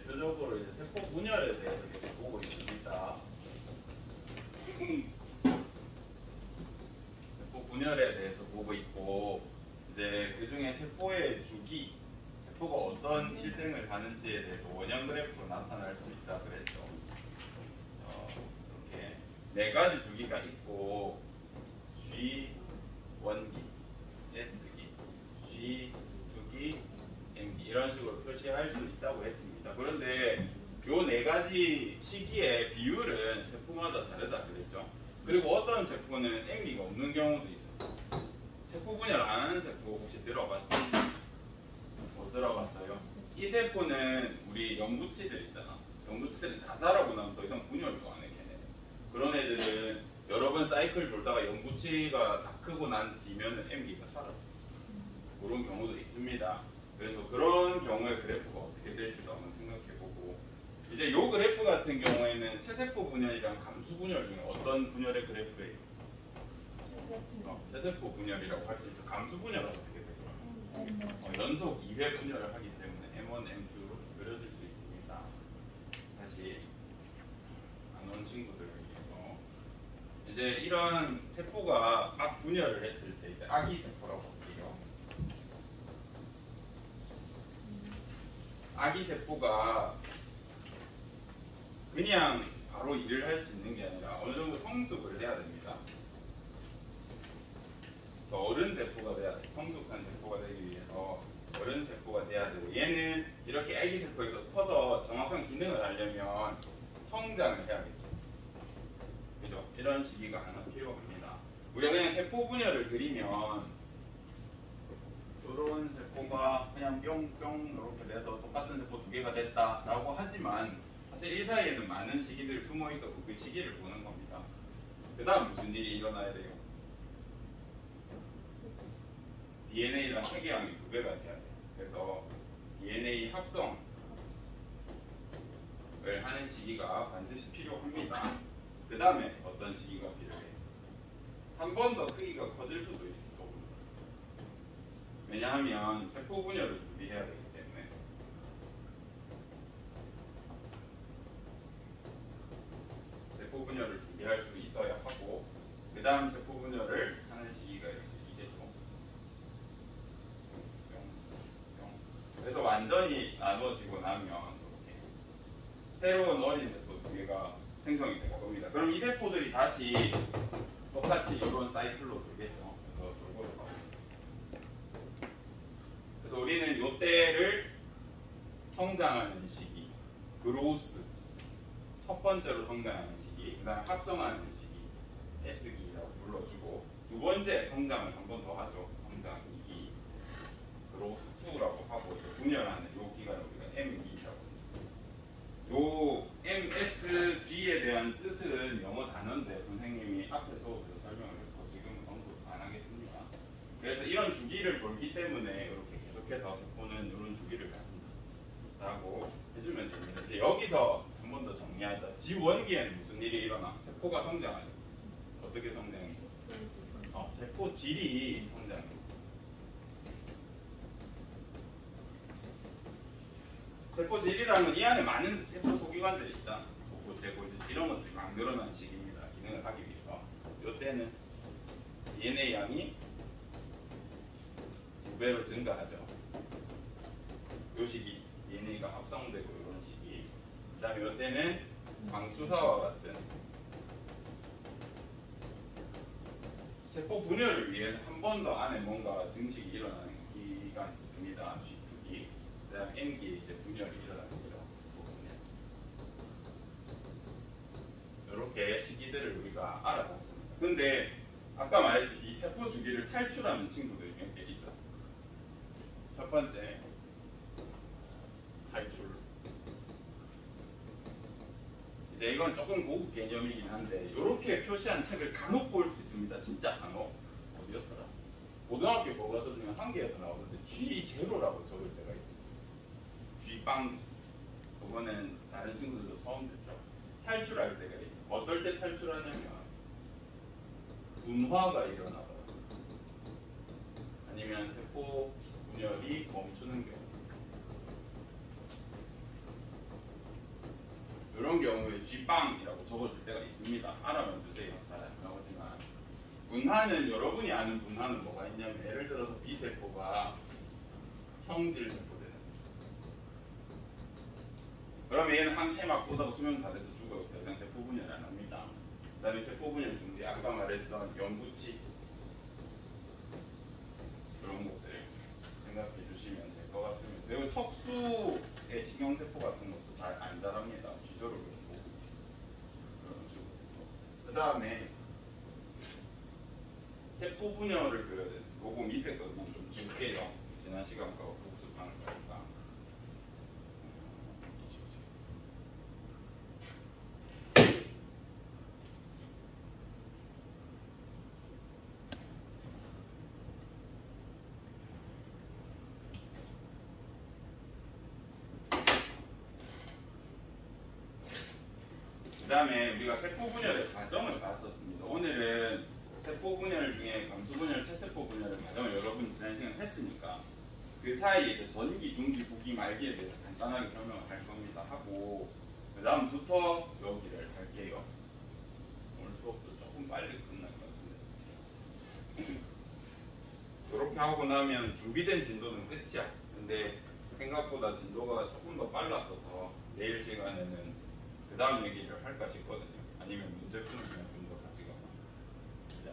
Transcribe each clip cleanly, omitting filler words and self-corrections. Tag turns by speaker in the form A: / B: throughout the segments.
A: 대표적으로 이제 세포 분열에 대해서 계속 보고 있습니다. 세포 분열에 대해서 보고 있고, 이제 그 중에 세포의 주기, 세포가 어떤 일생을 사는지에 대해서 원형 그래프로 나타날 수 있다 그랬죠. 이렇게 네 가지 주기가 있고, G 원기, S기, G 주기, M기 이런 식으로 표시할 수 있다고 했습니다. 그런데 요 네 가지 시기의 비율은 세포마다 다르다 그랬죠. 그리고 어떤 세포는 M기가 없는 경우도 있어요. 세포 분열 안 하는 세포 혹시 들어봤어요? 못 들어봤어요? 이 세포는 우리 영구치들 있잖아. 영구치들은 다 자라고 나면 더 이상 분열도 안 해, 걔네. 그런 애들은 여러 번 사이클 돌다가 영구치가 다 크고 난 뒤면은 M기가 사라져. 그런 경우도 있습니다. 그래서 그런 경우에 그래프가 어떻게 될지도 한번 생각해보고, 이제 요 그래프 같은 경우에는 체세포 분열이랑 감수 분열 중에 어떤 분열의 그래프예요? 체세포 분열이라고 할 수 있죠. 감수 분열은 어떻게 되더라? 연속 2회 분열을 하기 때문에 M1, M2로 그려질 수 있습니다. 다시 안 온 친구들 위해서 이제 이런 세포가 막 분열을 했을 때 이제 아기 세포라고 할게요. 아기 세포가 그냥 바로 일을 할 수 있는 게 아니라 어느 정도 성숙을 해야 됩니다. 그래서 어른 세포가 돼야 돼. 성숙한 세포가 되기 위해서 어른 세포가 돼야 되고, 얘는 이렇게 아기 세포에서 커서 정확한 기능을 하려면 성장을 해야겠죠. 그죠? 이런 시기가 하나 필요합니다. 우리가 그냥 세포 분열을 그리면 이런 세포가 그냥 뿅뿅 이렇게 돼서 똑같은 세포 두 개가 됐다라고 하지만 사실 이 사이에는 많은 시기들이 숨어 있었고 그 시기를 보는 겁니다. 그 다음 무슨 일이 일어나야 돼요? DNA랑 세계양이 두 배가 돼야 돼요. 그래서 DNA 합성을 하는 시기가 반드시 필요합니다. 그 다음에 어떤 시기가 필요해요? 한 번 더 크기가 커질 수도 있어요. 왜냐하면 세포 분열을 준비해야 되기 때문에. 세포 분열을 준비할 수 있어야 하고, 그 다음 세포 분열을 하는 시기가 이겠죠. 그래서 완전히 나눠지고 나면 이렇게 새로운 어린 세포 두 개가 생성이 될 겁니다. 그럼 이 세포들이 다시 똑같이 이런 사이클로 돌겠죠. 그래서 돌고 돌아오고. 그래서 우리는 이때를 성장하는 시기, 그로우스, 첫 번째로 성장하는 시기, 그 다음에 합성하는 시기, S기라고 불러주고, 두 번째 성장을 한 번 더 하죠. 성장 2기, 그로우스 2라고 하고, 이제 분열하는 이 기간을 우리가 M기라고 합니다. 요 MSG에 대한 뜻은 영어 단어인데 선생님이 앞에서 설명을 했고 지금은 언급 안 하겠습니다. 그래서 이런 주기를 돌기 때문에 이렇게 계속해서 세포는 이런 주기를 갖습니다 라고 해주면 됩니다. 이제 여기서 한 번 더 정리하자. G1기에는 무슨 일이 일어나? 세포가 성장하죠. 어떻게 성장해? 세포 질이 성장해. 세포 질이라면 이 안에 많은 세포 소기관들이 있잖아. 고체, 고체 이런 것들이 막 늘어나는 시기입니다. 기능을 하기 위해서. 이때는 DNA 양이 2배로 증가하죠. 이 시기 DNA가 합성되고 이런 시기. 그 다음에 이때는 광추사와 같은 세포 분열을 위해 한 번 더 안에 뭔가 증식이 일어나는 기간이 있습니다. G2기. 그 다음에 N기에 이제 분열이 일어나는 거죠. 이렇게 시기들을 우리가 알아봤습니다. 근데 아까 말했듯이 세포 주기를 탈출하는 친구들이 몇 개 있어. 첫 번째, 탈출. 이제 이건 조금 고급 개념이긴 한데 이렇게 표시한 책을 간혹 볼 수 있습니다. 진짜 간혹. 어디였더라? 고등학교 교과서 중에 한 개에서 나오는데 G0라고 적을 때가 있어요. G빵. 그거는 다른 친구들도 처음 듣죠. 탈출할 때가 있어. 어떨 때 탈출하냐면 분화가 일어나거나 아니면 세포 분열이 멈추는 경우. 이런 경우에 G빵이라고 적어줄 때가 있습니다. 알아만 주세요. 잘 나오지만 분하는 여러분이 아는 분하는 뭐가 있냐면 예를 들어서 B세포가 형질 세포되는 그러면 얘는 항체 막 쏟아서 수명 다 돼서 죽어요. 더 이상 세포 분열 안 합니다. 그 다음에 세포 분열 중에 아까 말했던 연구치 이런 것들 생각해 주시면 될 것 같습니다. 그리고 척수의 신경세포 같은 것도 잘 안 자랍니다. 지도를 보고 그런 식으로. 그 다음에 세포 분열을 그려야 돼. 요거 밑에 거는 좀 줄게요. 지난 시간 거 복습하는 거니까. 그 다음에 우리가 세포 분열의 과정을 봤었습니다. 오늘은 세포 분열 중에 감수 분열, 체세포 분열의 과정을 여러분이 지난 시간에 했으니까 그 사이에 이제 전기, 중기, 부기, 말기에 대해서 간단하게 설명을 할 겁니다. 하고 그 다음부터 여기를 할게요. 오늘 수업도 조금 빨리 끝날 것 같은데 이렇게 하고 나면 준비된 진도는 끝이야. 근데 생각보다 진도가 조금 더 빨랐어서 내일 시간에는 그 다음 얘기를 할까 싶거든요. 아니면 문제풀이를 좀 더 가지거나. 자.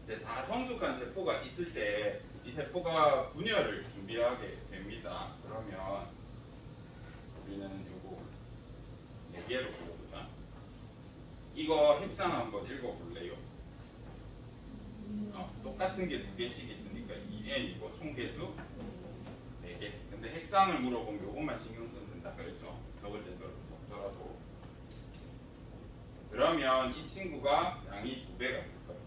A: 이제 다 성숙한 세포가 있을 때 이 세포가 분열을 준비하게 됩니다. 그러면 우리는 요거 4개로 보자. 이거 핵상 한번 읽어볼래요? 똑같은 게 2개씩 있으니까 2n이고 총 개수 4개. 근데 핵상을 물어보면 요것만 신경 쓰면 된다 그랬죠? 적을 때 적더라도. 그러면 이 친구가 양이 2배가 될 거예요.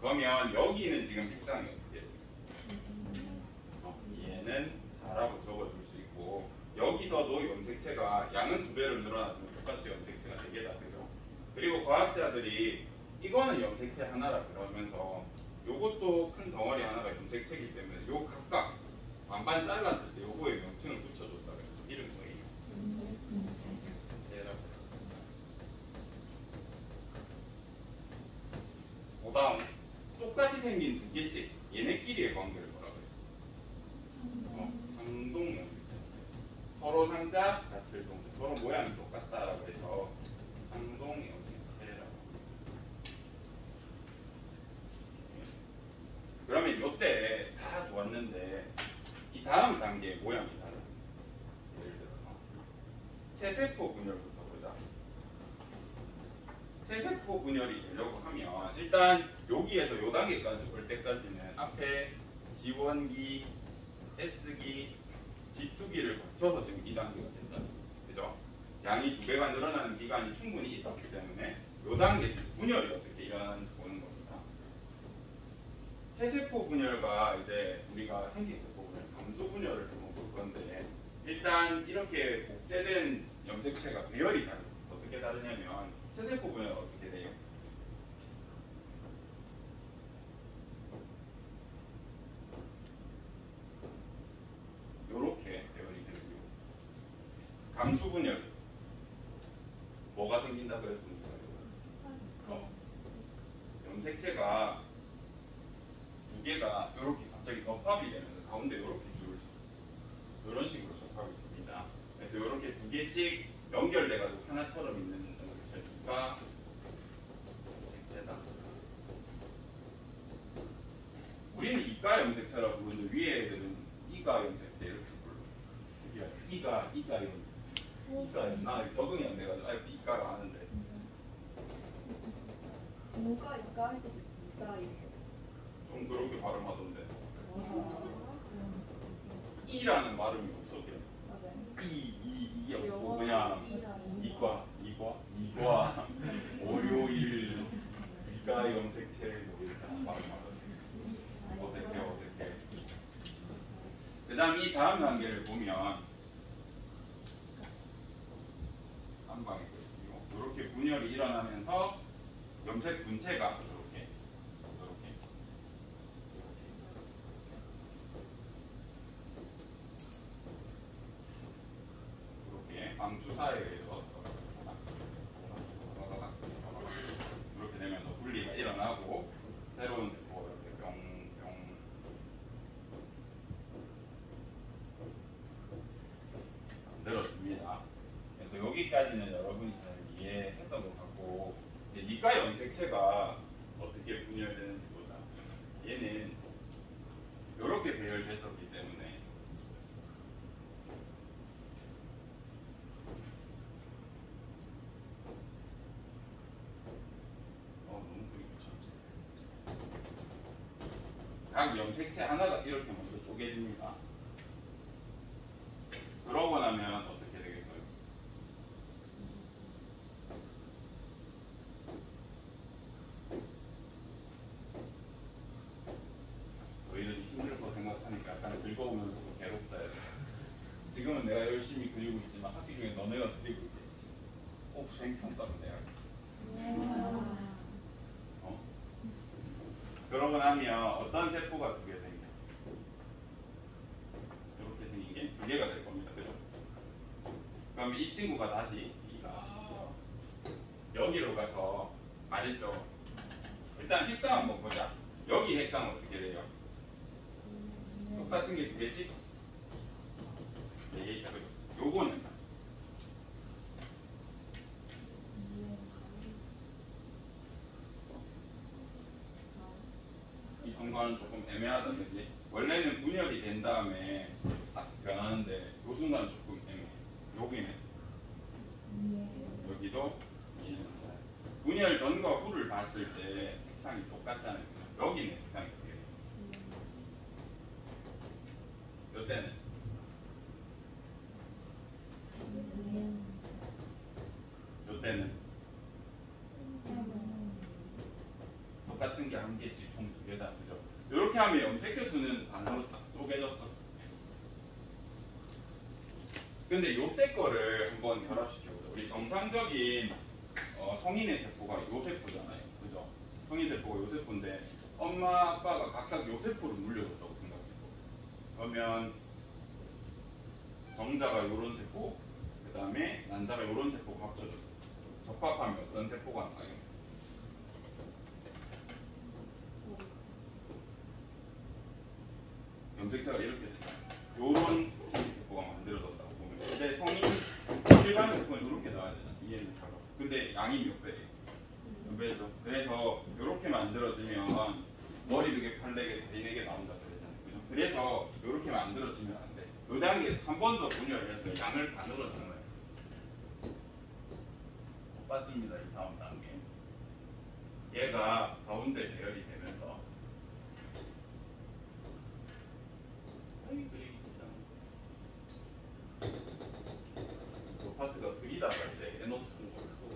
A: 그러면 여기는 지금 핵상이 어떻게 돼요? 얘는 4라고 적어줄 수 있고 여기서도 염색체가 양은 2배로 늘어났지만 똑같이 염색체가 4개다. 그죠? 그리고 과학자들이 이거는 염색체 하나라 그러면서 요것도 큰 덩어리 하나가 염색체이기 때문에 요 각각 반반 잘랐을 때 요거에 명칭을 붙여줬다 그랬죠. 이름 뭐예요? 염색체라고. 그 다음 똑같이 생긴 2개씩 얘네끼리의 관계를 뭐라고 해요? 상동 염색체. 서로 상자 같을 동체. 서로 모양이 똑같다라고 해서 상동 염색체라고. 그러면 이때 다 좋았는데 이 다음 단계의 모양이 달라. 예를 들어서 체세포 분열부터 보자. 체세포 분열이 되려고 하면 일단 여기에서 요 단계까지 올 때까지는 앞에 G1기, S기, G2기를 거쳐서 지금 이 단계가 됐잖아요. 그죠? 양이 2배가 늘어나는 기간이 충분히 있었기 때문에 요 단계에서 분열이 어떻게 일어나는지 보는 겁니다. 체세포 분열과 이제 우리가 생식세포 분열, 감수 분열을 좀 볼 건데 일단 이렇게 복제된 염색체가 배열이 다르. 어떻게 다르냐면 체세포 분열은 어떻게 돼요? 요렇게 배열이 되고요. 감수 분열 뭐가 생긴다 그랬습니까? 염색체가 2개가 이렇게 갑자기 접합이 되면서 가운데 이렇게 줄을 이런 식으로 접합이 됩니다. 그래서 이렇게 2개씩 연결돼가지고 하나처럼 있는 염색체가 염색체다. 우리는 이가 염색체라고 부르는데 위에 애들은 이가 염색체 이렇게 불러. 이가 염색체. 나 적응이 안 돼가지고 이가가 아는데.
B: 뭐가 이까 할 때도 이까 이렇게.
A: 좀 그렇게 발음하던데. 이라는 발음이 없어 그냥.
B: 맞아요.
A: 이게 없고 그냥 이과 월요일 이가 염색체 뭐 이렇게 발음하던데. 어색해. 그다음 이 다음 단계를 보면 한 방에 이렇게 분열이 일어나면서 염색 분체가 이렇게 방주사에 의해서 이렇게 되면서 분리가 일어나고 새로운 세포가 이렇게 뿅뿅 만들어집니다. 그래서 여기까지는 여러분이 잘 이해했던 것 같고, 이제 니까 염색체가 어떻게 분열되는지 보자. 얘는 이렇게 배열됐었기 때문에 너무 크게 붙였지. 각 염색체 하나가 이렇게 먼저 쪼개집니다. 그러고 나면 어떻게 되겠어요? 너희들이 힘들 거 생각하니까 약간 즐거우면서도 괴롭다. 지금은 내가 열심히 그리고 있지만 학기 중에 너네가 그리고 있겠지. 꼭 수행평가로 내야겠다. 그러고 나면 어떤 세포가 두 개 생겨? 이렇게 생긴 게 두 개가 될 겁니다. 그죠? 그러면 이 친구가 다시 여기로 가서 말했죠. 일단 핵상 한번 보자. 여기 핵상은 어떻게 돼요? 똑같은 게 두 개씩? 네 개니까 그죠? 요거는 이 정과는 조금 애매하다, 그지? 원래는 분열이 된 다음에 딱 변하는데 요 순간은 조금 애매해. 여기는 여기도 분열 전과 후를 봤을 때 색상이 똑같잖아요. 여기는 색상이 어떻게 돼요? 이때는 이때는 똑같은 게 한 개씩 총 두 개다, 그죠? 이렇게 하면 염색체 수는 반으로 딱 쪼개졌어. 근데 요때 거를 한번 결합시켜보자. 우리 정상적인 성인의 세포가 요 세포잖아요, 그죠? 성인 세포가 요 세포인데 엄마 아빠가 각각 요 세포를 물려줬다고 생각해요. 그러면 정자가 요런 세포, 그 다음에 난자가 요런 세포가 합쳐졌어. 접합하면 어떤 세포가 나요? 염색체가 이렇게 된다. 요런 세포가 만들어졌다고 보면. 근데 성인 일반 세포는 이렇게 나와야 되잖아. 이해는 사과. 근데 양이 몇 배예요? 몇 배죠. 그래서 이렇게 만들어지면 머리 2개, 팔 4개, 다리 4개 나온다 그랬잖아요. 그죠? 그래서 이렇게 만들어지면 안 돼. 이 단계에서 한 번 더 분열을 해서 양을 반으로 나눠요. 못 봤습니다. 이 다음 단계. 얘가 가운데 배열이 되면서 그리기 있잖아. 그 파트가 그리다가 이제 에너지 쓰는 거 크고.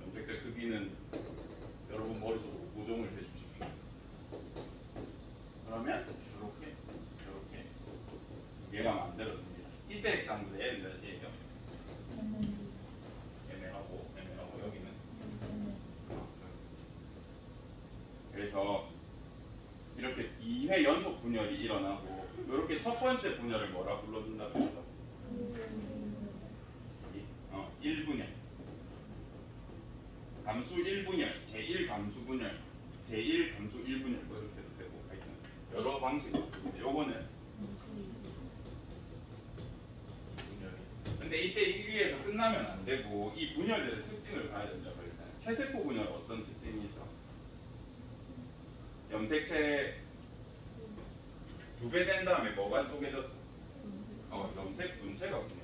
A: 염색체 크기는 여러분 머릿속으로 고정을 해주십시오. 그러면 이렇게 얘가 만들어집니다. 이때 핵상들의 몇이에요? 애매하고 여기는. 그래서 이렇게 2회 연속 분열이 일어나고 이렇게 첫 번째 분열을 뭐라 불러준다고 했어? 1분열. 감수 1분열, 제1 감수 분열, 제1 감수 1분열 뭐 이렇게 해도 되고 하여튼 여러 방식이 있는데 요거는 분열. 근데 이때 여기에서 끝나면 안 되고 이 분열들의 특징을 봐야 된다고 그랬잖아요. 체세포 분열 어떤 특징이 있어? 염색체 2배 된 다음에 뭐가 쪼개졌어? 염색 분체가 분열.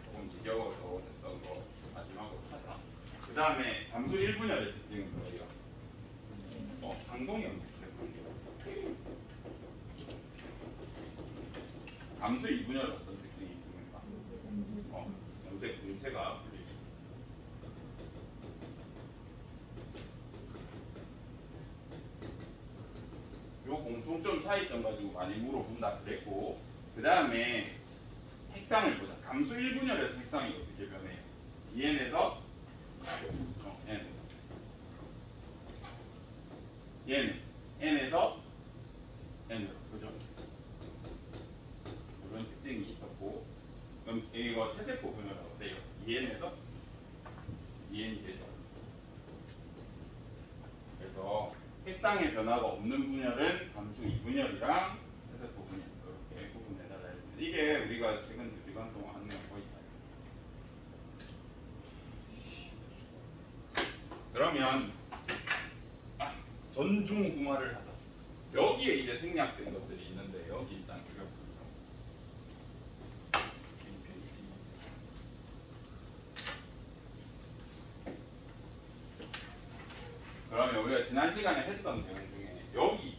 A: 조금 지겨워서 됐던 거 마지막으로 하자. 그 다음에 감수 1분열의 특징은 뭐예요? 상동 염색체 분열. 감수 2분열 어떤 특징이 있습니까? 염색 분체가 분리죠. 공통점 차이점 가지고 많이 물어본다 그랬고, 그 다음에 핵상을 보자. 감수 1분열에서 핵상이 어떻게 변해요? 2n에서 n, 얘는 n에서 n으로, 그죠? 이런 특징이 있었고, 그럼 이거 최세포 분열은 어때요? 2n에서 2n이 되죠. 그래서 핵상의 변화가 없는 분열은 감수 2분열이랑 최세포 분열 이렇게 구분해달라 했습니다. 이게 우리가 최근 2시간 동안 한 내용 거의 다. 그러면 전중후마를 하자. 여기에 이제 생략된 것들이 있는데 여기 일단 그려볼게요. 그러면 우리가 지난 시간에 했던 내용 중에 여기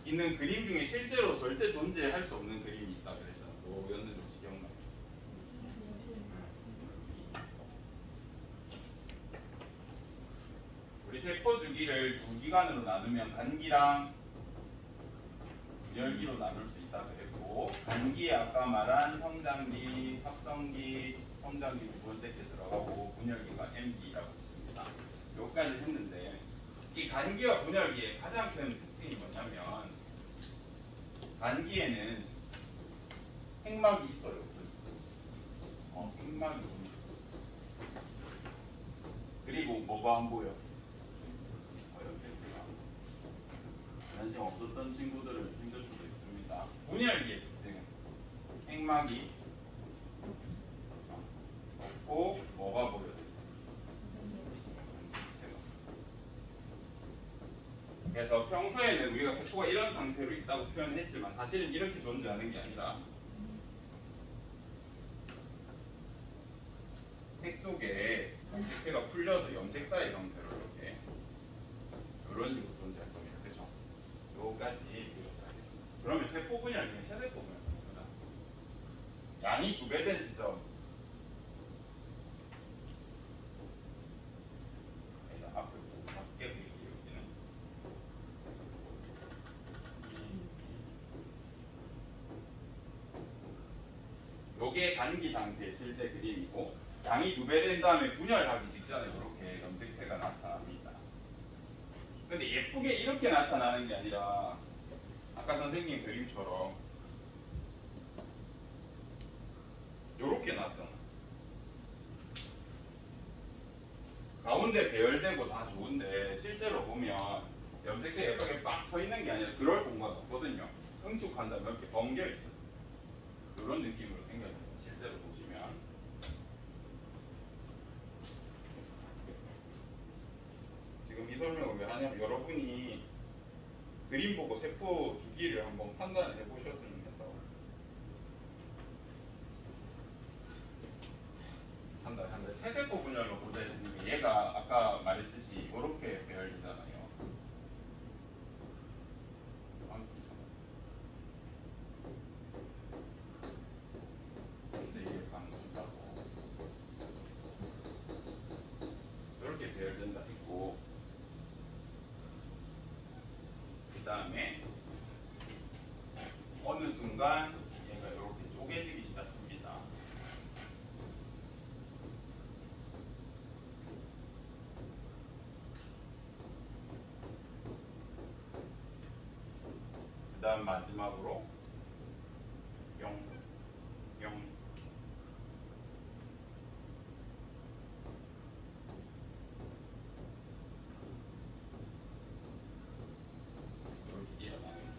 A: 있는 그림 중에 실제로 절대 존재할 수 없는 그림이 있다 그랬잖아. 뭐였는지 혹시 기억나요? 우리 세포 주기를 두 기간으로 나누면 간기랑 분열기로 나눌 수 있다 그랬고, 간기에 아까 말한 성장기, 합성기, 성장기 두 번째 게 들어가고 분열기가 MD라고 있습니다. 여기까지 했는데 이 간기와 분열기의 가장 큰 특징이 뭐냐면 간기에는 핵막이 있어요. 핵막이 옵니다. 그리고 뭐가 안 보여? 관심 없었던 친구들은 힘들 수도 있습니다. 분열기의 특징은 핵막이 없고 뭐가 보여요? 그래서 평소에는 우리가 세포가 이런 상태로 있다고 표현했지만 사실은 이렇게 존재하는 게 아니라 핵 속에 염색체가 풀려서 염색사의 형태로 이렇게 이런 식으로 존재할 겁니다. 그렇죠? 요까지 이렇게 하겠습니다. 그러면 세포 분열기는 세세포 분열기입니다. 양이 2배 된 시점 앞을 작게 그릴게요. 여기는 요게 간기 상태의 실제 그림이고, 양이 2배 된 다음에 분열하기 직전에 이렇게 염색체가 나타납니다. 근데 예쁘게 이렇게 나타나는 게 아니라 아까 선생님 그림처럼 이렇게 나타나. 가운데 배열되고 다 좋은데 실제로 보면 염색체 예쁘게 빡 서 있는 게 아니라 그럴 공간 없거든요. 응축한다면 이렇게 번겨 있어. 이런 느낌으로 생겼어요. 실제로 보시면. 지금 이 설명을 왜 하냐면 여러분이 그림 보고 세포 주기를 한번 판단을 해보셨으면 해서 판단하는데, 체세포 분열로 보자 했으니까 얘가 아까 말했듯이 이렇게 배열이잖아요. 근데 이게 방수사고 이렇게 배열된다 했고, 그 다음에 어느 순간 얘가 이렇게 쪼개지기 시작합니다. 그 다음 마지막으로 영 이렇게 일어나는 거예요.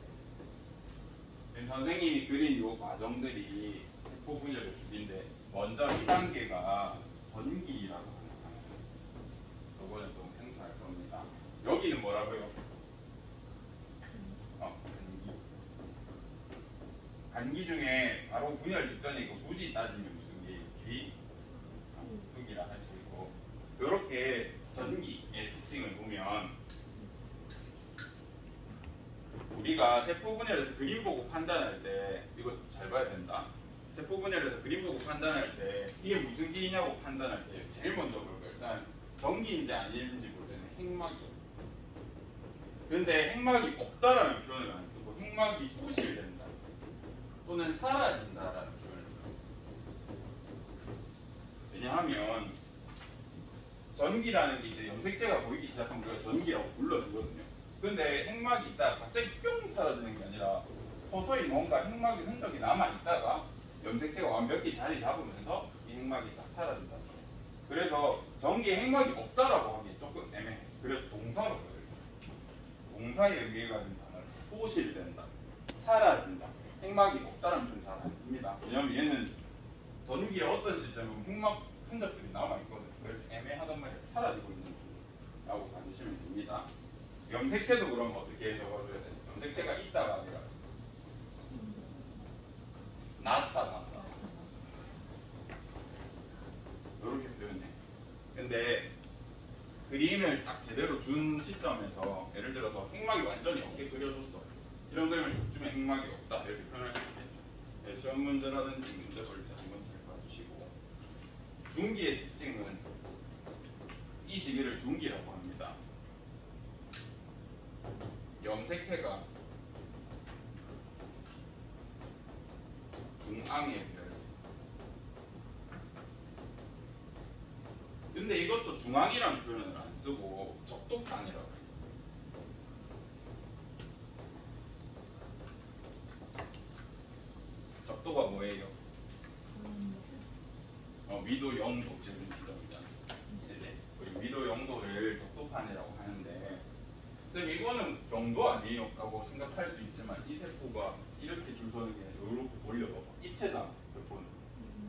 A: 지금 선생님이 그린 이 과정들이 세포 분열의 주기인데, 먼저 1단계가 전기라고 하는 거예요. 이거는 좀 생소할 겁니다. 여기는 뭐라고요? 간기 중에 바로 분열 직전이고 굳이 따지면 무슨 기? G2기라 할 수 있고, 이렇게 전기의 특징을 보면 우리가 세포 분열에서 그림 보고 판단할 때 이거 잘 봐야 된다. 세포 분열에서 그림 보고 판단할 때 이게 무슨 기냐고 판단할 때 제일 먼저 볼까요? 일단 전기인지 아닌지 볼 때는 핵막이에요. 근데 핵막이 없다라는 표현을 안 쓰고 핵막이 소실된다 또는 사라진다라는 표현을 써요. 왜냐하면 전기라는 게 이제 염색체가 보이기 시작하면 우리가 전기라고 불러주거든요. 근데 핵막이 있다가 갑자기 뿅 사라지는 게 아니라 서서히 뭔가 핵막의 흔적이 남아있다가 염색체가 완벽히 자리 잡으면서 이 핵막이 싹 사라진다. 그래서 전기에 핵막이 없다라고 하기 조금 애매해. 그래서 동사로 써요. 동사에 의해 가진 단어를 소실된다, 사라진다. 핵막이 없다라는 표현 잘 안 씁니다. 왜냐하면 얘는 전기의 어떤 시점은 핵막 흔적들이 남아있거든요. 그래서 애매하단 말이에요. 사라지고 있는 중이라고 봐주시면 됩니다. 염색체도 그러면 어떻게 적어줘야 돼요? 염색체가 있다가 아니라 나타난다. 이렇게 표현해. 근데 그림을 딱 제대로 준 시점에서 예를 들어서 핵막이 완전히 없게 그려줬어. 이런 그림을 주면 핵막이 없다 이렇게 표현할 수 있겠죠. 네, 시험 문제라든지 문제 볼 때 한번 잘 봐주시고 중기의 특징은 이 시기를 중기라고 합니다. 염색체가 중앙에 별. 근데 이것도 중앙이라는 표현을 안 쓰고 적도판이라고 해요. 적도가 뭐예요? 위도 0도 제곱 지점이잖아요. 우리 위도 0도를 적도판이라고 하는데 쌤 이거는 경도 아니에요? 라고 생각할 수 있지만 이 세포가 이렇게 줄 서는 게 이렇게 돌려봐. 입체잖아. 세포는.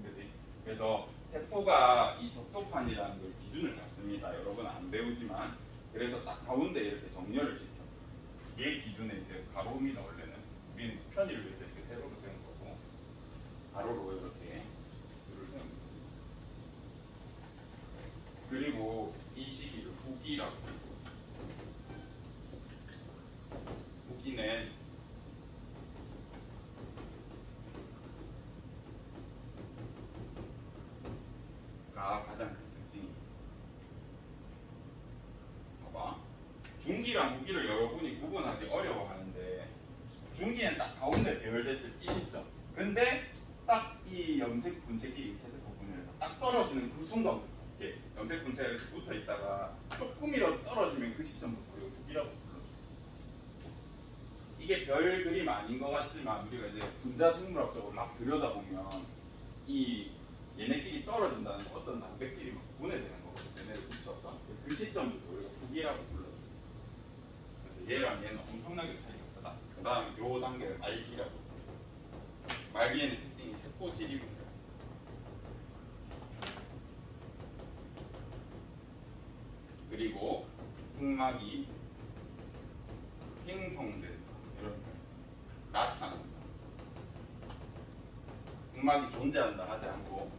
A: 그치? 그래서 세포가 이 적도판이라는 걸 기준을 잡습니다. 여러분 안 배우지만 그래서 딱 가운데 이렇게 정렬을 시켜. 얘 기준에 이제 가로입니다. 원래는 우리는 편의를 위해서 이렇게 세로로 세운 거고 가로로 이렇게 줄을 세웁니다. 그리고 이 시기를 후기라고 해요. 후기는 가장 큰 특징이에요. 봐봐. 중기랑 후기를 여러분이 구분하기 어려워하는데 중기는 딱 가운데 배열됐을 이 시점. 근데 딱 이 염색 분체끼리 채세포 분열에서 딱 떨어지는 그 순간부터 이렇게 염색 분체가 이렇게 붙어 있다가 조금이라도 떨어지면 그 시점부터 우리가 후기라고 불러요. 이게 별 그림 아닌 것 같지만 우리가 이제 분자 생물학적으로 막 들여다보면 이 얘네끼리 떨어진다는 어떤 단백질이 막 분해되는 거거든요. 얘네를 붙였던 그 시점부터 우리가 후기라고 불러요. 그래서 얘랑 얘는 엄청나게 차이가 크다. 그 다음 요 단계를 말기라고 불러요. 말기에는 특징이 세포 질입입니다. 그리고 핵막이 생성된다. 이런 표현. 나타난다. 핵막이 존재한다 하지 않고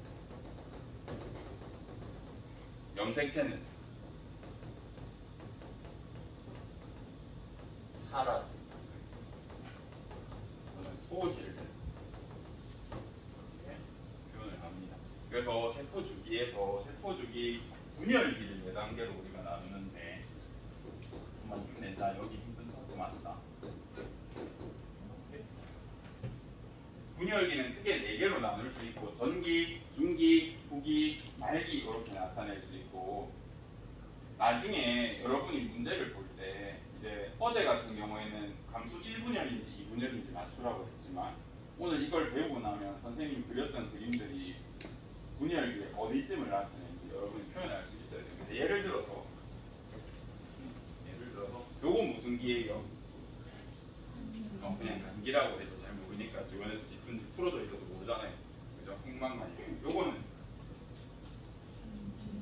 A: 염색체는 사라진다. 저는 소실된다. 이렇게 표현을 합니다. 그래서 세포 주기에서 세포 주기 분열기를 4단계로 우리가 나누는데 정말 힘내자. 여기 힘든 것도 많다. 분열기는 크게 4개로 나눌 수 있고 전기, 중기, 후기, 말기 이렇게 나타낼 수 있고 나중에 여러분이 문제를 볼 때 이제 어제 같은 경우에는 감수 1분열인지 2분열인지 맞추라고 했지만 오늘 이걸 배우고 나면 선생님이 그렸던 그림들이 분열기에 어디쯤을 나타내는지 여러분이 표현할 수 있어야 됩니다. 예를 들어서 요거 무슨 기예요? 그냥 감기라고 해도 잘 모르니까 주변에서 짙은지 풀어져 있어도 모르잖아요. 그죠? 핵막만이에요. 요거는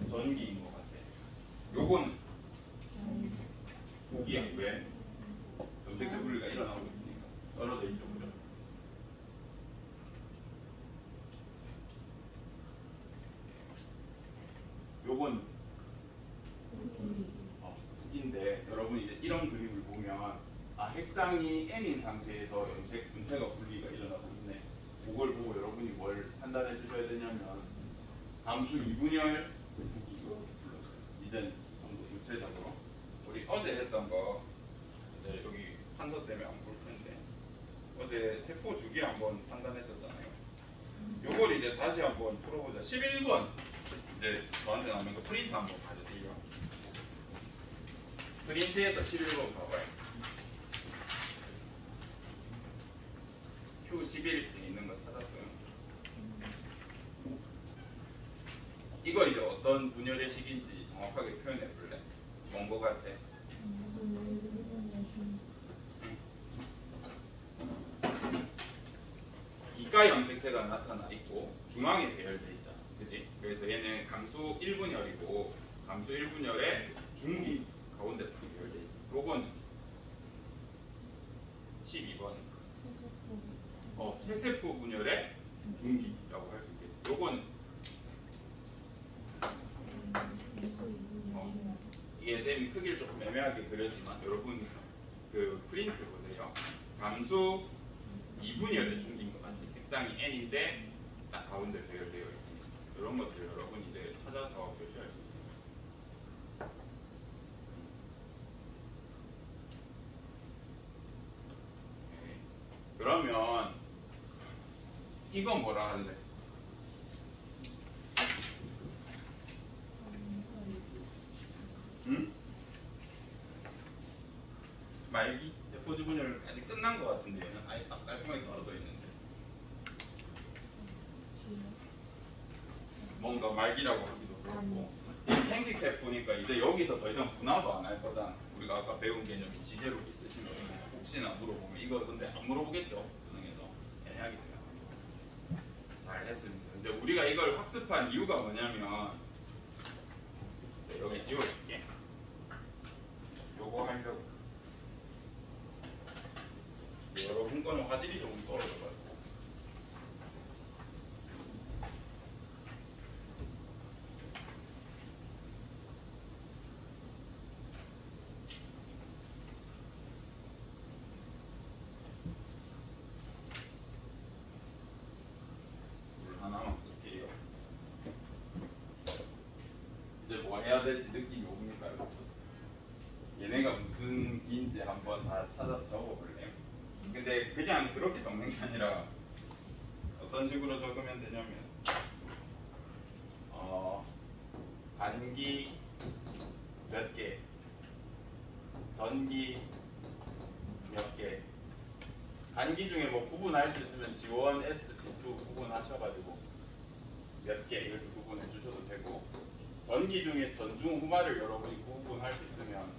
A: 전기인 것 같아요. 요거는 후기야. 왜? 염색체 분리가 일어나고 있으니까 떨어져 있죠. 그죠? 요건 후기인데 여러분이 이제 이런 그림을 보면 아 핵상이 N인 상태에서 염색 분체가 분리가 일어나고 있네. 그걸 보고 여러분이 뭘 판단해 주셔야 되냐면 감수 2분열 후기 이렇게 불러줘요. 이제는 좀 더 구체적으로 우리 어제 했던 거 탄소 때문에 안 볼 텐데 어제 세포 주기 한번 판단했었잖아요. 요걸 이제 다시 한번 풀어보자. 11번 이제 저한테 나오는 거 프린트 한번 봐주세요. 프린트에서 11번 봐봐요. Q11에 있는 거 찾았어요. 이거 이제 어떤 분열의식인지 정확하게 표현해 볼래? 뭔거 같아? 이가 염색체가 나타나 있고 중앙에 배열돼 있잖아, 그지? 그래서 얘는 감수 1분열이고 감수 1분열의 중기 가운데 배열돼 있어. 요건 12번. 체세포 분열의 중기라고 할 수 있겠죠. 요건 이게 쌤이 크기를 조금 애매하게 그렸지만 여러분 그 프린트 보세요. 감수 2분열의 중기인 거 맞지? 백상이 n인데 딱 가운데 배열되어 있습니다. 이런 것들 여러분 이제 찾아서 표시할 수 있습니다. 네. 그러면 이건 뭐라 할래? 응? 말기? 세포지 분열 아직 끝난 것 같은데 얘는 아예 딱 깔끔하게 떨어져 있는데 뭔가 말기라고 하기도 그렇고 생식 세포니까 이제 여기서 더 이상 분화도 안 할 거잖아. 우리가 아까 배운 개념이 지제로 있으시면 혹시나 물어보면 이거 근데 안 물어보겠죠? 수능에서 애매하게 돼요. 잘 했습니다. 이제 우리가 이걸 학습한 이유가 뭐냐면 여기 지워줄게. 요거 하려고. 여러분 거는 화질이 조금 떨어져가지고. 물 하나만 끌게요. 이제 뭐 해야 될지 느낌이 옵니까, 여러분? 얘네가 무슨 기인지 한번 다 찾아서 적어볼래요? 근데 그냥 그렇게 적는 게 아니라 어떤 식으로 적으면 되냐면 단기 몇 개, 전기 몇 개, 단기 중에 뭐 구분할 수 있으면 G1, S, G2 구분하셔가지고 몇 개 이렇게 구분해 주셔도 되고 전기 중에 전중 후마를 여러분이 구분할 수 있으면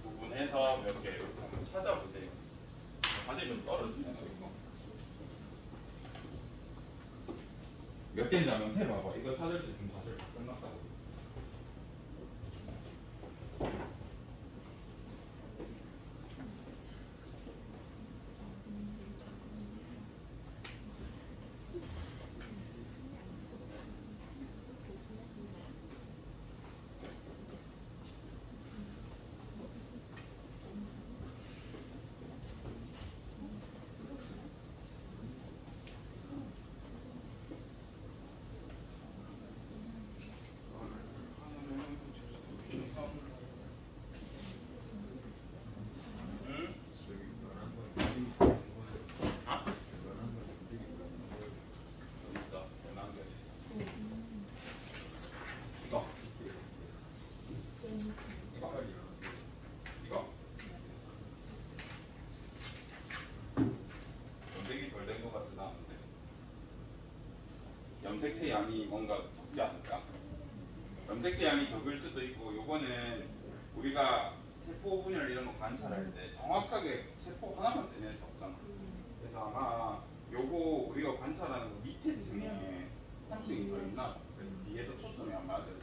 A: 구분해서 몇 개 이렇게 한번 찾아보세요. 화질이 좀 떨어지네요 이거. 몇 개인지 한번 세봐봐. 이거 찾을 수 있으면 사실 다 끝났다고. 염색체 양이 뭔가 적지 않을까? 염색체 양이 적을 수도 있고 요거는 우리가 세포 분열 이런 거 관찰할 때 정확하게 세포 하나만 떼낼 수 없잖아. 그래서 아마 요거 우리가 관찰하는 거 밑에 층에 한 층이 더 있나? 그래서 뒤에서 초점이 안 맞아요.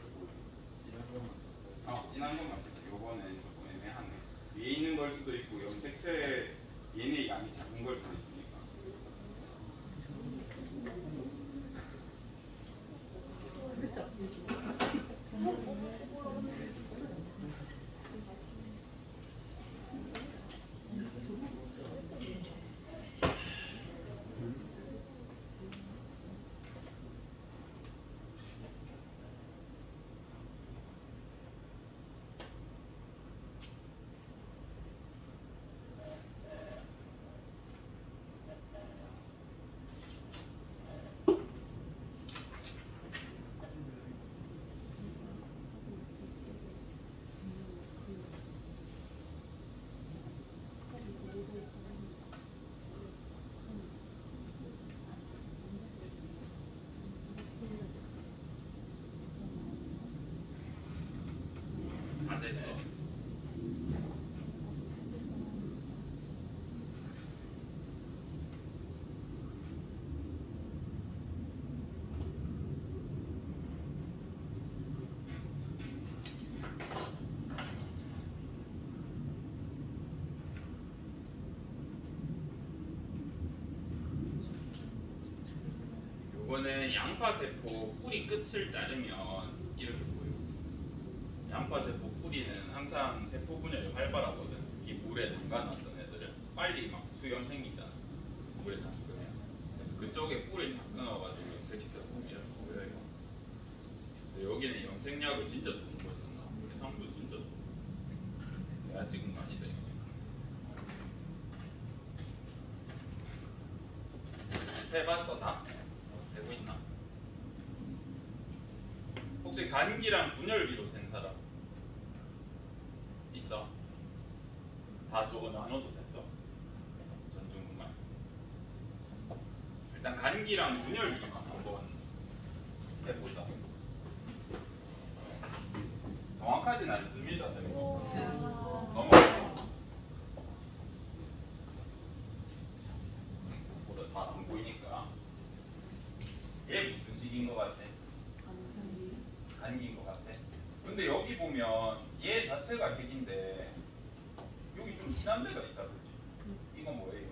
A: 진한 것만 요거는 조금 애매하네. 위에 있는 걸 수도 있고 염색체 얘네 양이 작은 걸 수도 있으니까. 됐어. 이거는 양파세포 뿌리 끝을 자르면 이렇게 보여요. 양파세포 뿌리는 항상 세포 분열이 활발하거든. 특히 물에 담가놨던 애들은 빨리 막 수염 생기잖아. 물에 담그면. 그래서 그쪽에 뿌리 다 끊어가지고 염색시켜서 보면 이렇게 보여요. 근데 여기는 염색약을 진짜 좋은 걸 썼나? 향도 진짜 좋아. 내가 찍은 거 아니다 이거 지금. 세봤어 다? 되고 있나? 혹시 간기랑 분열기로 센 사람 있어? 다 저거 나눠서 셌어? 전중만. 일단 간기랑 분열기만 한번 해보자. 정확하진 않습니다. 넘어가요. 보다 잘 안 보이니까. 얘 무슨 식인 것 같아? 간기인 것 같아. 근데 여기 보면 얘 자체가 핵인데 여기 좀 진한 데가 있다, 그지? 이건 뭐예요?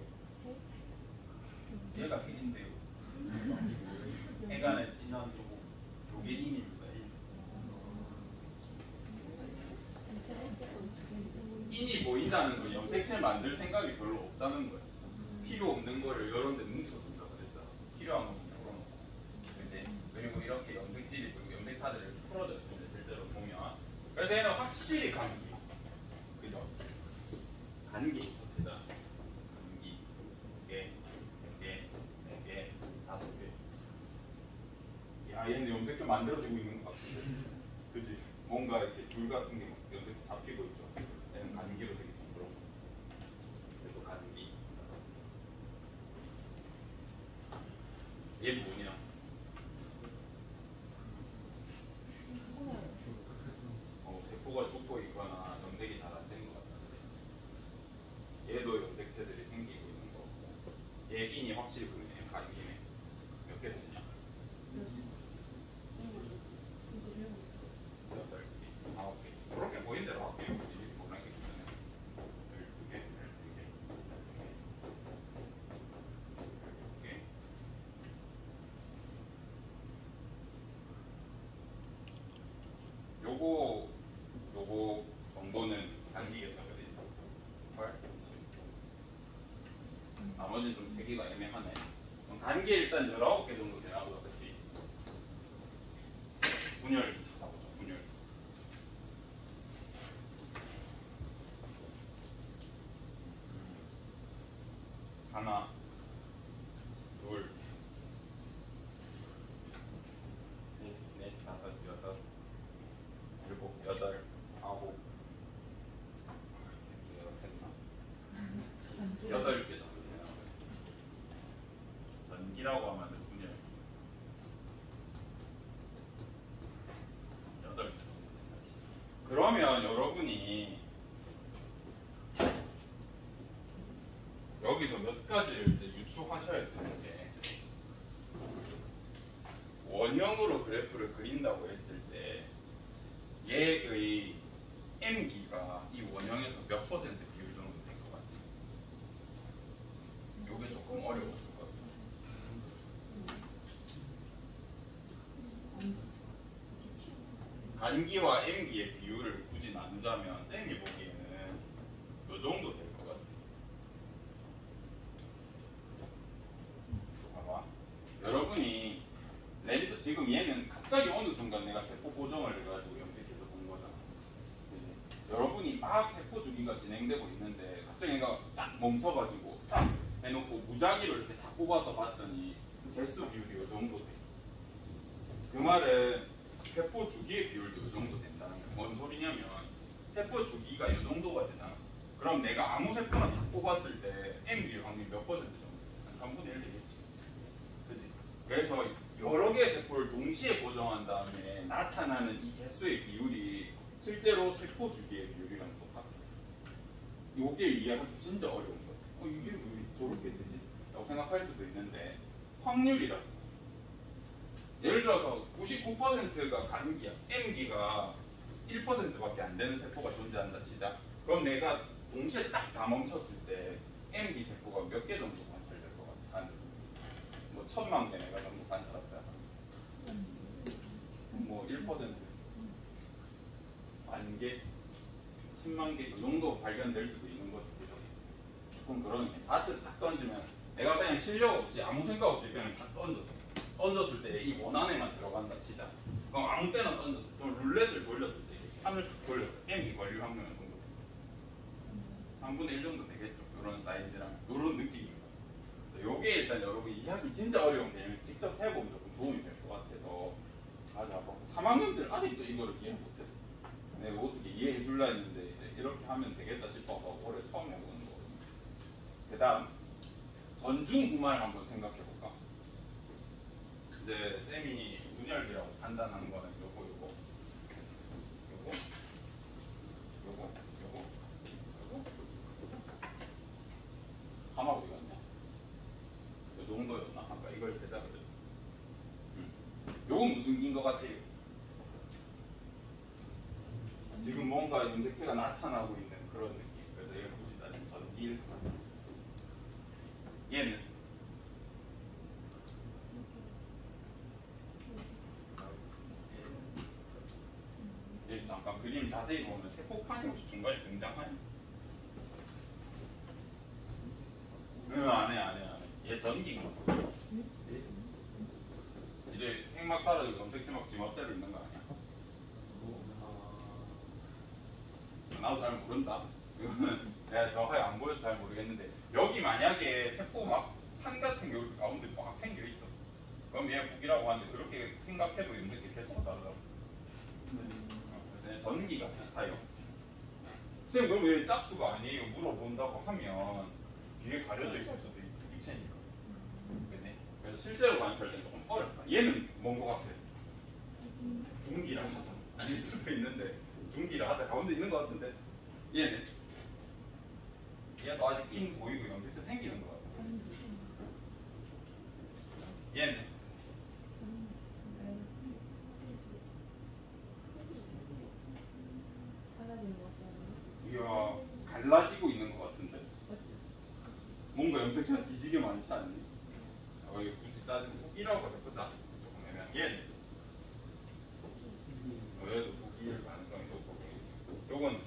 A: 얘가 핵인데요. 핵안에 진한 요게 인입니다. 인이 보인다는 건 염색체 만들 생각이 별로 없다는 거야. 필요 없는 거를 여러 데 뭉쳐둔다 그랬잖아. 필요한 건 풀어놓고. 그리고 이렇게 염색질이 보이고 염색사들을 풀어져 있습니다. 실제로 보면. 그래서 얘는 확실히 감기. 그죠? 간기 있습니다. 감기 2개, 3개, 4개, 5개. 야, 얘는 염색체 만들어지고 있는 것 같은데. 그지? 뭔가 이렇게 줄 같은 게 막 염색체 잡히고 있죠. 얘는 간기로 되게 좀 그런 거. 그래도 간기 5. 얘 뭐냐? 세포가 죽고 있거나 염색이 잘 안 된 것 같은데 얘도 염색체들이 생기고 있는 거고 얘 인이 확실히 보이네요. 가린 김에 몇 개 됐냐? 8개, 9개 그렇게 보인 대로 할게요. 모르겠기 때문에 12개, 12개, 12개 요거 정보는 단기겠다 그랬지. 헐. 나머지는 좀 세기가 애매하네. 그럼 단기 일단 19개 정도 되나 보다, 그치? 분열기 찾아보자, 분열. 하나, 둘, 셋, 넷, 다섯, 여섯, 일곱, 여덟, 아홉. 이 새끼가 샜나? 8개 정도 되나? 전기라고 하면 분열 8개 정도 되나? 그러면 여러분이 여기서 몇 가지를 이제 유추하셔야 되는데 원형으로 그래프를 그린다고 했을 때 얘의 M기가 이 원형에서 몇 % 비율 정도 될 것 같아요? 이게 조금 어려웠을 것 같아요. 간기와 M기의 비율을 굳이 나누자면 쌤이 보기에는 이 정도 될 것 같아요. 봐봐. 여러분이 랜드 지금 얘는 갑자기 어느 순간 내가 세포 고정을 해가지고 염색해서 본 거잖아. 여러분이 막 세포 주기가 진행되고 있는데 갑자기 얘가 딱 멈춰가지고 딱 해놓고 무작위로 이렇게 다 뽑아서 봤더니 개수 비율이 이 정도 돼. 그 말은 세포 주기의 비율도 이 정도 된다는 거야. 뭔 소리냐면 세포 주기가 이 정도가 되잖아. 그럼 내가 아무 세포나 다 뽑았을 때 M기의 확률이 몇 퍼센트 정도? 한 3분의 1 되겠지. 그치? 그래서 여러 개의 세포를 동시에 고정한 다음에 나타나는 이 개수의 비율이 실제로 세포 주기의 비율이랑 똑같아요. 이게 이해하기 진짜 어려운 거예요. 이게 왜 저렇게 되지? 라고 생각할 수도 있는데 확률이라서. 예를 들어서 99%가 간기야. M기가 1%밖에 안 되는 세포가 존재한다 치자. 그럼 내가 동시에 딱 다 멈췄을 때 M기 세포가 몇 개 정도 관찰될 것 같아? 뭐 1000만 개 내가 정도 관찰했다. 뭐 1%, 만 개, 10만 개 이 정도 발견될 수도 있는 거죠. 그죠? 조금 그러네. 다트 딱 던지면 내가 그냥 실력 없이 아무 생각 없이 그냥 딱 던졌어. 던졌을 때 이 원안에만 들어간다 치자. 그럼 아무 때나 던졌어. 그럼 룰렛을 돌렸을 때 판을 쭉 돌렸어. M이 걸릴 확률은 정도 3분의 1 정도 되겠죠. 이런 사이즈랑 이런 느낌입니다. 요게 일단 여러분 이해하기 진짜 어려운 개념을 직접 해보면 조금 도움이 될 것 같아서 맞아. 3학년들 아직도 이거를 이해 못했어. 내가 어떻게 이해해 줄라 했는데 이제 이렇게 하면 되겠다 싶어서 올해 처음 해보는 거거든요. 그 다음 전중후말 한번 생각해 볼까? 이제 쌤이 분열기라고 판단한 거는 요거 가마 어디 갔냐? 요 정도였나? 아까 이걸 세자거든. 요건 무슨 기인 것 같아요? 지금 뭔가 염색체가 나타나고 있는 그런 느낌. 그래서 얘를 보시다니 전기일 것 같아요. 얘는 잠깐 그림 자세히 보면 세포판이 혹시 중간에 등장하니? 안 해. 얘 전기인 거. 이제 핵막 사라지고 염색체 막 지멋대로 있는 거 아니야? 나도 잘 모른다. 이거는 내가 정확하게 안 보여서 잘 모르겠는데 여기 만약에 세포 막 판 같은 게 여기 가운데 막 생겨 있어. 그럼 얘 북이라고 하는데 그렇게 생각해도 염색체 계속 다르다고. 전기가 같아요. 선생님 그럼 왜 짝수가 아니에요? 물어본다고 하면 뒤에 가려져 있을 수도 있어. 입체니까. 그치? 그래서 실제로 관찰 때는 조금 어렵다. 얘는 뭔 거 같아? 중기라 하자. 아닐 수도 있는데 중기라 하자. 가운데 있는 거 같은데 얘는? 얘도 아직 인 보이고 염색체 생기는 거 같아. 얘는? 이야 갈라지고 있는 것 같은데 뭔가 염색체가 뒤지게 많지 않니? 이거 굳이 따지면 북이라고 해보자. 조금 애매한 얘는? 얘도 북일 가능성이 높고 요건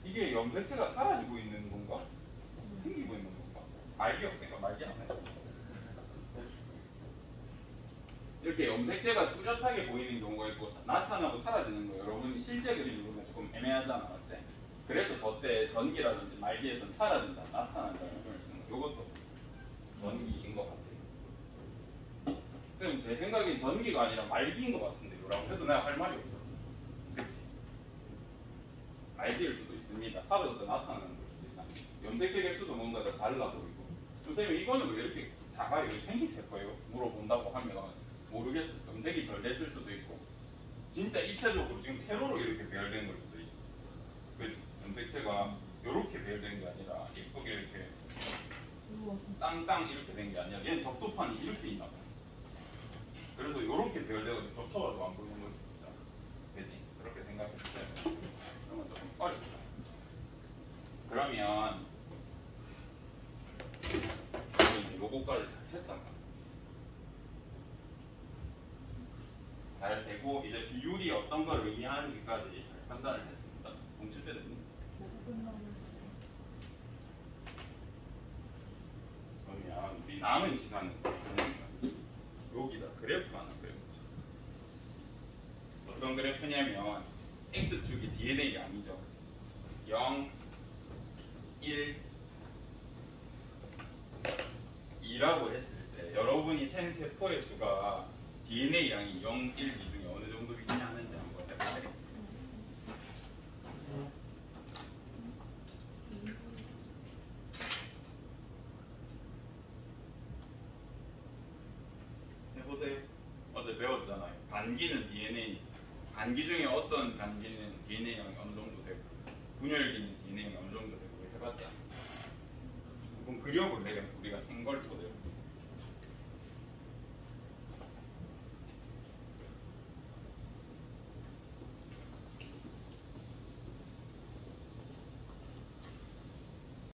A: 이게 염색체가 사라지고 있는 건가? 생기고 있는 건가? 말기 없으니까 말기 안 해. 이렇게 염색체가 뚜렷하게 보이는 경우가 있고 나타나고 사라지는 거 여러분이 실제 그림을 보면 조금 애매하잖아, 맞지? 그래서 저때 전기라든지 말기에서는 사라진다, 나타난다는 표현을 쓰는 거. 이것도 전기인 것 같아요. 그럼 제 생각엔 전기가 아니라 말기인 것 같은데요 라고 해도 내가 할 말이 없어. 그치? 말기일 수도 있습니다. 사라졌다 나타나는 걸 수도 있다. 염색체 개수도 뭔가 더 달라 보이고. 선생님 이거는 왜 이렇게 작아요? 생식세포예요? 물어본다고 하면 모르겠어. 염색이 덜 됐을 수도 있고 진짜 입체적으로 지금 세로로 이렇게 배열된 걸 수도 있어. 그렇죠? 염색체가 이렇게 배열된 게 아니라 예쁘게 이렇게 땅땅 이렇게 된 게 아니라 얘는 적도판이 이렇게 있나 봐요. 그래서 이렇게 배열되고 겹쳐가지고 안 보이는 걸 수도 있잖아. 그지? 그렇게 생각했을 때 그러면 조금 어렵다. 그러면 이제 요거까지 잘 했단 말이야. 잘 세고 이제 비율이 어떤 걸 의미하는지까지 잘 판단을 했습니다. 공칠 때 됐니? 그러면 우리 남은 시간은 여기다 그래프 하나 그려보자. 어떤 그래프냐면 x축이 DNA 양이죠. 0, 1, 2라고 했을 때 여러분이 센 세포의 수가 DNA 양이 0, 1, 2 중에 어느 정도 위치하는지 한번 해볼게요. 해보세요. 어제 배웠잖아요. 단기는 DNA 단기 중에 어떤 단기는 DNA형이 어느 정도 되고 분열기는 DNA형이 어느 정도 되고 해봤자 한번 그려볼래? 우리가 생걸 토대로